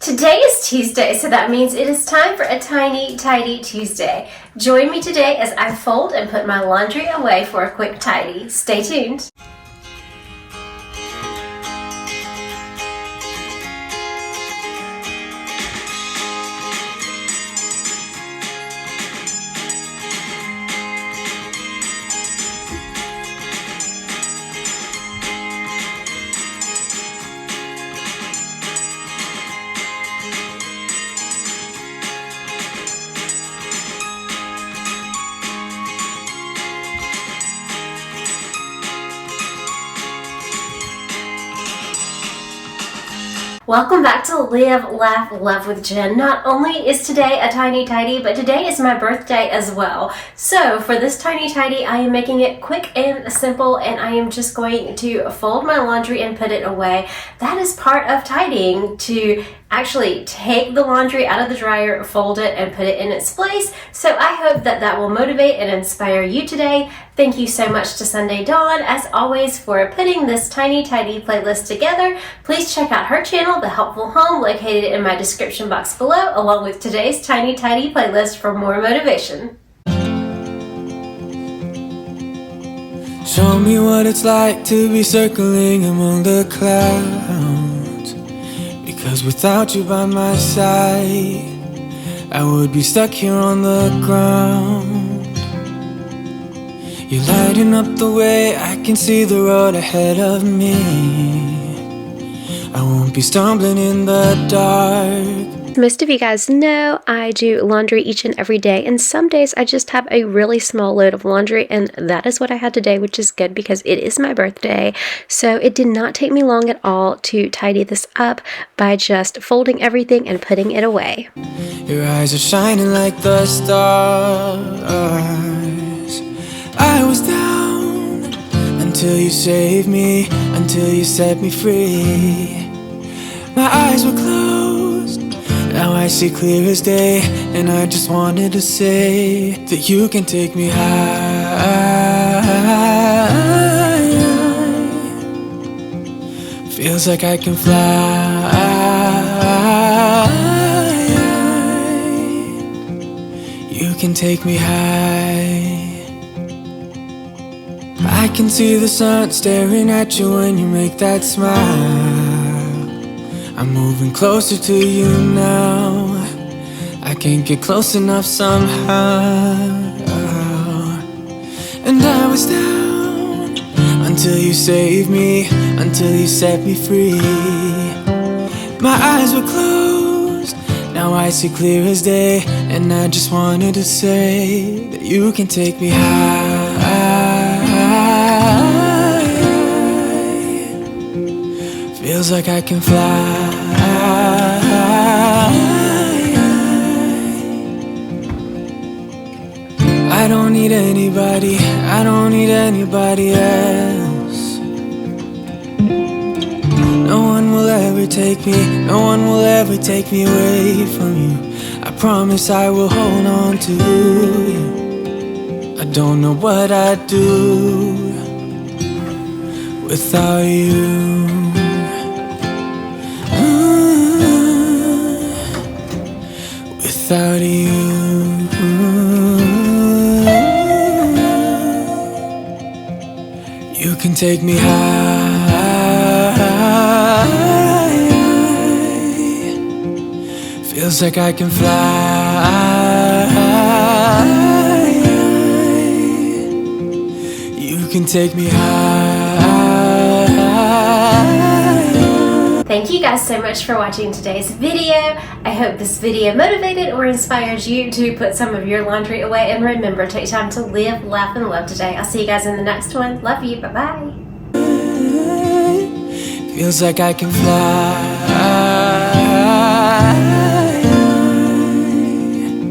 Today is Tuesday, so that means it is time for a tiny, tidy Tuesday. Join me today as I fold and put my laundry away for a quick tidy. Stay tuned. Welcome back to Live, Laugh, Love with Jen. Not only is today a tiny tidy, but today is my birthday as well. So for this tiny tidy, I am making it quick and simple, and I am just going to fold my laundry and put it away. That is part of tidying, to actually take the laundry out of the dryer, fold it, and put it in its place. So I hope that that will motivate and inspire you today. Thank you so much to Sunday Dawn, as always, for putting this tiny tidy playlist together. Please check out her channel, The Helpful Home, located in my description box below, along with today's tiny tidy playlist for more motivation. Show me what it's like to be circling among the clouds. Because without you by my side, I would be stuck here on the ground. You're lighting up the way, I can see the road ahead of me. I won't be stumbling in the dark. Most of you guys know I do laundry each and every day, and some days I just have a really small load of laundry, and that is what I had today, which is good because it is my birthday. So it did not take me long at all to tidy this up by just folding everything and putting it away. Your eyes are shining like the stars. I was down until you saved me, until you set me free. My eyes were closed, now I see clear as day, and I just wanted to say that you can take me high. Feels like I can fly. You can take me high. I can see the sun staring at you when you make that smile. I'm moving closer to you now. I can't get close enough somehow. And I was down until you saved me, until you set me free. My eyes were closed, now I see clear as day, and I just wanted to say that you can take me high. Feels like I can fly. I don't need anybody, I don't need anybody else. No one will ever take me, no one will ever take me away from you. I promise I will hold on to you. I don't know what I'd do without you. Without you, you can take me high. Feels like I can fly. You can take me high. Thank you guys so much for watching today's video. I hope this video motivated or inspires you to put some of your laundry away. And remember, take time to live, laugh, and love today. I'll see you guys in the next one. Love you. Bye-bye. Feels like I can fly.